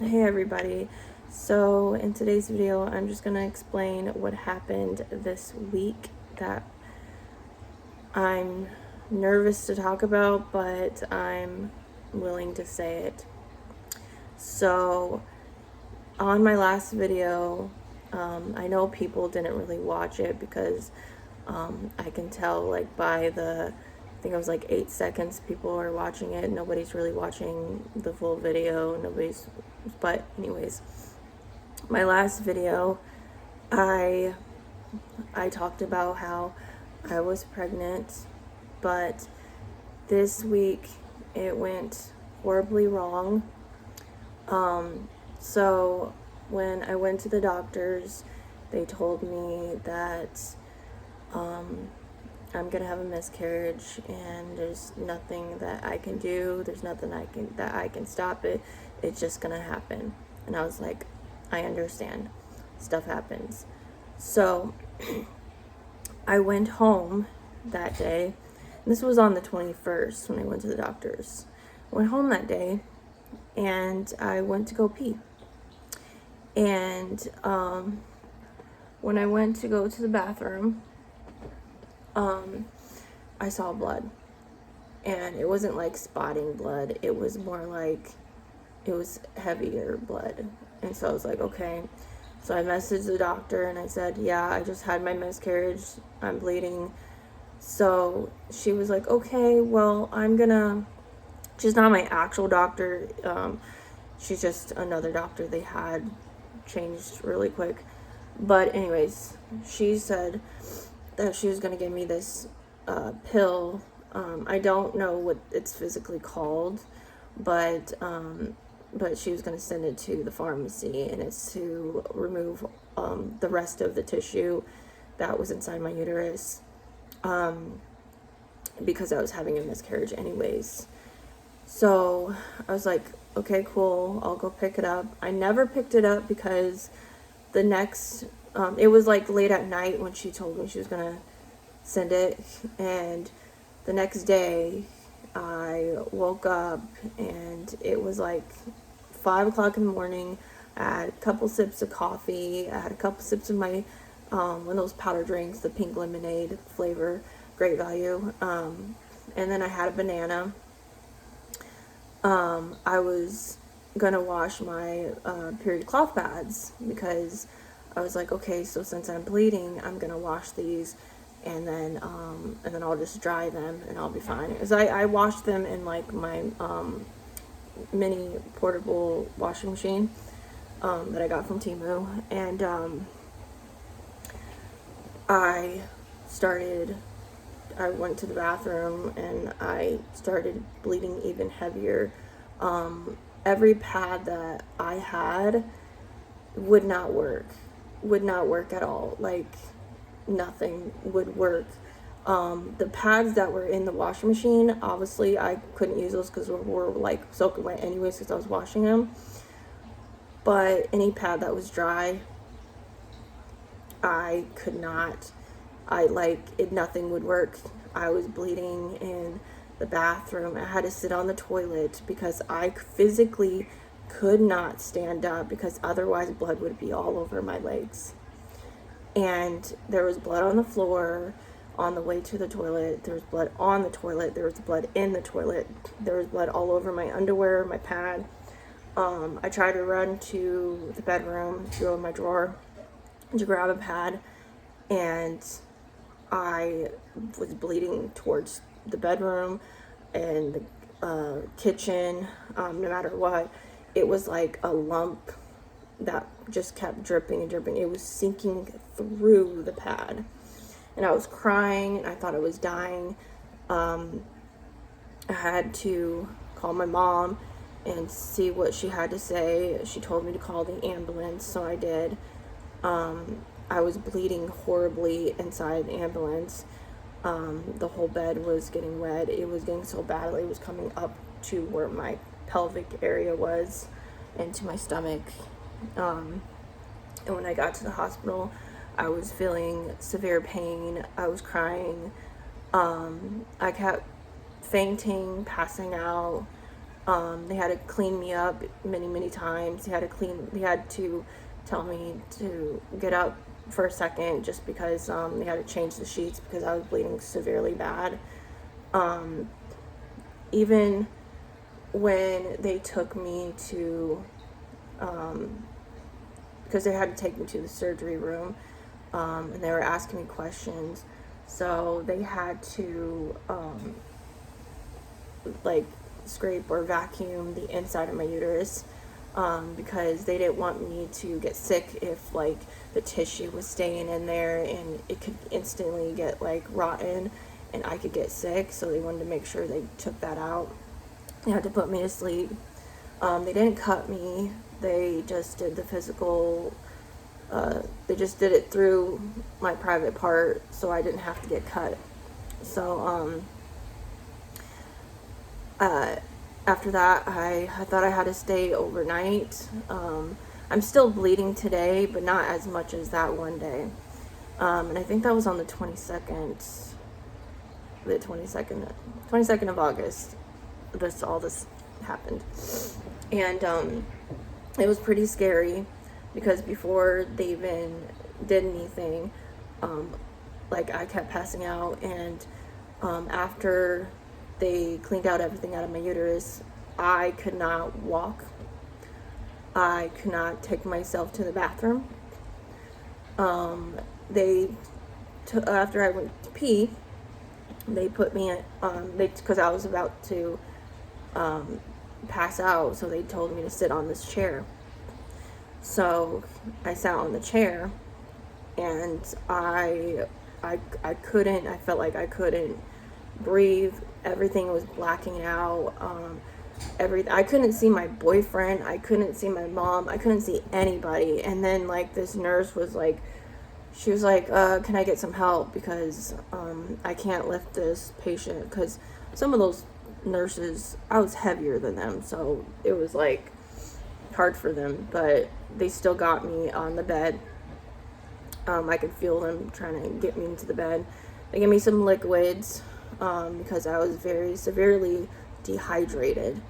Hey everybody. So in today's video, I'm just going to explain what happened this week that I'm nervous to talk about, but I'm willing to say it. So on my last video, I know people didn't really watch it because I can tell like by I think it was like 8 seconds people are watching it. Nobody's really watching the full video. But anyways, my last video, I talked about how I was pregnant, but this week it went horribly wrong. So when I went to the doctors, they told me that I'm gonna have a miscarriage and there's nothing that I can do. There's nothing that I can stop it. It's just gonna happen. And I was like, I understand. Stuff happens. So I went home that day. This was on the 21st when I went to the doctors. I went home that day and I went to go pee. And when I went to go to the bathroom, I saw blood. And it wasn't like spotting blood. It was more like, it was heavier blood. And so I was like, okay. So I messaged the doctor and I said, yeah, I just had my miscarriage. I'm bleeding. So she was like, okay, well, she's not my actual doctor. She's just another doctor they had changed really quick. But anyways, she said that she was going to give me this pill. I don't know what it's physically called, but she was going to send it to the pharmacy, and it's to remove the rest of the tissue that was inside my uterus, because I was having a miscarriage anyways. So I was like, okay, cool, I'll go pick it up. I never picked it up because the next, it was like late at night when she told me she was going to send it, and the next day I woke up and it was like 5 o'clock in the morning. I had a couple sips of coffee. I had a couple sips of my one of those powder drinks, the pink lemonade flavor, great value. And then I had a banana. I was gonna wash my period cloth pads because I was like, okay, so since I'm bleeding, I'm gonna wash these, and then I'll just dry them and I'll be fine. Because I washed them in like my mini portable washing machine that I got from Temu, and I went to the bathroom and I started bleeding even heavier. Every pad that I had would not work at all. Like nothing would work. The pads that were in the washing machine, obviously I couldn't use those because were like soaking wet anyways because I was washing them. But any pad that was dry, I could not. Nothing would work. I was bleeding in the bathroom. I had to sit on the toilet because I physically could not stand up because otherwise blood would be all over my legs. And there was blood on the floor on the way to the toilet. There was blood on the toilet. There was blood in the toilet. There was blood all over my underwear, my pad. I tried to run to the bedroom, to go in my drawer to grab a pad, and I was bleeding towards the bedroom and the kitchen. No matter what, it was like a lump that just kept dripping and dripping. It was sinking through the pad, and I was crying and I thought I was dying. I had to call my mom and see what she had to say. She told me to call the ambulance, so I did. I was bleeding horribly inside the ambulance. The whole bed was getting wet. It was getting so badly. It was coming up to where my pelvic area was and to my stomach. And when I got to the hospital, I was feeling severe pain. I was crying. I kept fainting, passing out. They had to clean me up many times. They had to tell me to get up for a second just because they had to change the sheets because I was bleeding severely bad. Even when they took me to, because they had to take me to the surgery room, and they were asking me questions, so they had to like scrape or vacuum the inside of my uterus, because they didn't want me to get sick if like the tissue was staying in there and it could instantly get like rotten and I could get sick. So they wanted to make sure they took that out. They had to put me to sleep. They didn't cut me. They just did the physical. They just did it through my private part, so I didn't have to get cut. So after that, I thought I had to stay overnight. I'm still bleeding today, but not as much as that one day. And I think that was on the 22nd. The 22nd of August. All this happened. And it was pretty scary because before they even did anything, like I kept passing out, and after they cleaned out everything out of my uterus, I could not walk. I could not take myself to the bathroom. After I went to pee, they put me because I was about to pass out, so they told me to sit on this chair. So I sat on the chair, and I felt like I couldn't breathe. Everything was blacking out. I couldn't see my boyfriend. I couldn't see my mom. I couldn't see anybody. And then like this nurse was like, she was like, can I get some help? Because I can't lift this patient. Because some of those nurses, I was heavier than them. So it was like hard for them. But they still got me on the bed. I could feel them trying to get me into the bed. They gave me some liquids because I was very severely dehydrated.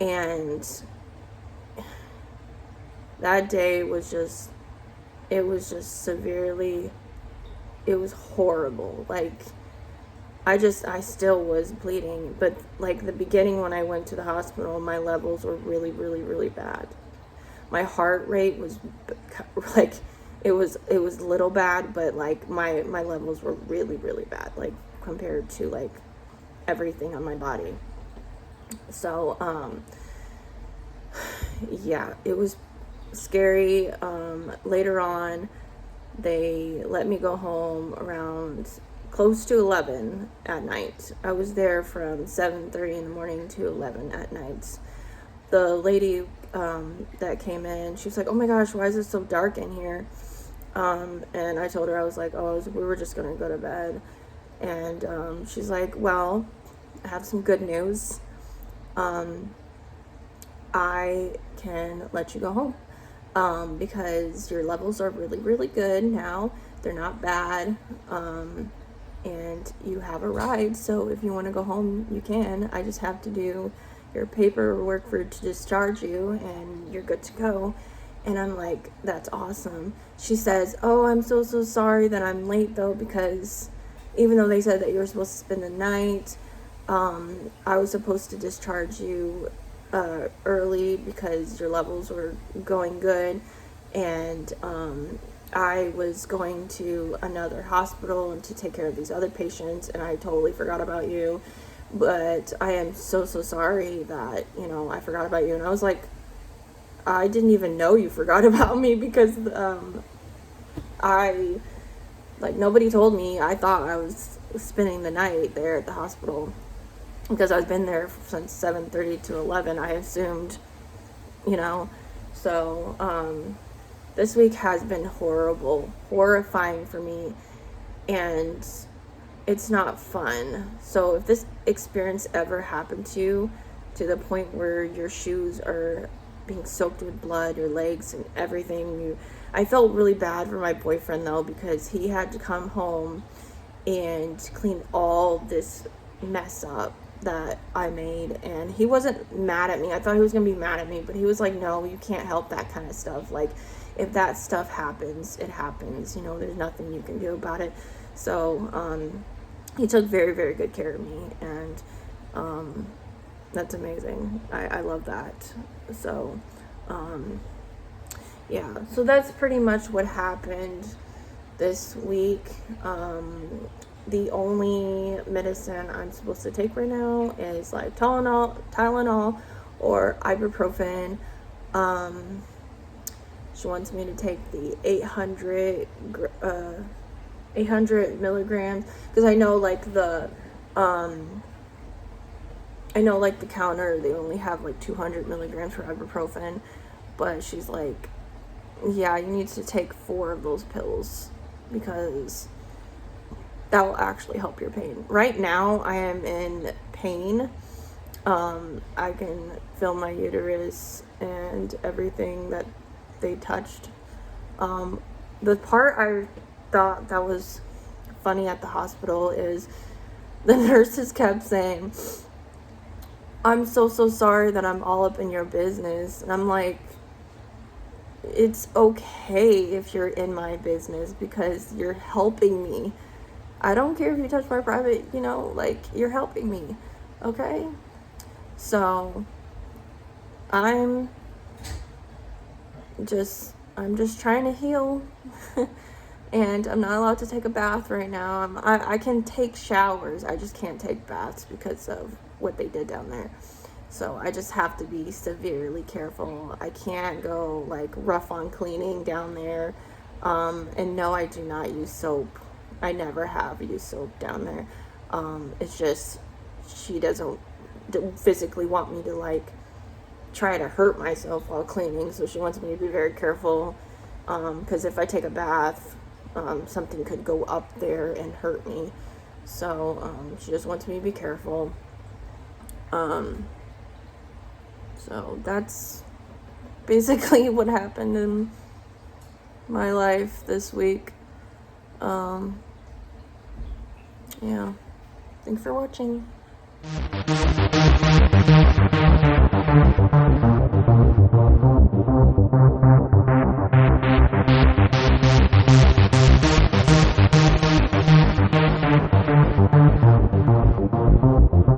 And that day was just, it was horrible. Like, I still was bleeding, but like the beginning when I went to the hospital, my levels were really bad. My heart rate was like, it was little bad, but like my levels were really bad, like compared to like everything on my body. So, yeah, it was scary. Later on, they let me go home around close to 11 at night. I was there from 7:30 in the morning to 11 at night. The lady that came in, she was like, oh my gosh, why is it so dark in here? And I told her, I was like, we were just gonna go to bed. And she's like, well, I have some good news. I can let you go home because your levels are really good now. They're not bad. And you have a ride, so if you want to go home, you can. I just have to do your paperwork to discharge you, and you're good to go. And I'm like, that's awesome. She says, oh, I'm so sorry that I'm late, though, because even though they said that you were supposed to spend the night, I was supposed to discharge you early because your levels were going good, and I was going to another hospital and to take care of these other patients, and I totally forgot about you. But I am so sorry that, I forgot about you. And I was like, I didn't even know you forgot about me because nobody told me. I thought I was spending the night there at the hospital because I've been there since 7:30 to 11. I assumed, So this week has been horrifying for me, and it's not fun. So if this experience ever happened to you, to the point where your shoes are being soaked with blood, your legs and everything, I felt really bad for my boyfriend though, because he had to come home and clean all this mess up that I made, and he wasn't mad at me. I thought he was gonna be mad at me, but he was like, no, you can't help that kind of stuff. Like, if that stuff happens, it happens, you know, there's nothing you can do about it. So he took very, very good care of me, and that's amazing. I love that. So yeah, so that's pretty much what happened this week. The only medicine I'm supposed to take right now is like Tylenol or ibuprofen. She wants me to take the 800 milligrams, because I know like the counter, they only have like 200 milligrams for ibuprofen, but she's like, yeah, you need to take 4 of those pills because that will actually help your pain. Right now, I am in pain. I can feel my uterus and everything that they touched. The part I thought that was funny at the hospital is the nurses kept saying, I'm so sorry that I'm all up in your business. And I'm like, it's okay if you're in my business because you're helping me. I don't care if you touch my private, you know, like, you're helping me, okay? So I'm just trying to heal. And I'm not allowed to take a bath right now. I can take showers, I just can't take baths because of what they did down there. So I just have to be severely careful. I can't go like rough on cleaning down there. And no, I do not use soap. I never have used soap down there. It's just she doesn't physically want me to like try to hurt myself while cleaning, so she wants me to be very careful, because if I take a bath, something could go up there and hurt me. So she just wants me to be careful. So that's basically what happened in my life this week. Yeah. Thanks for watching.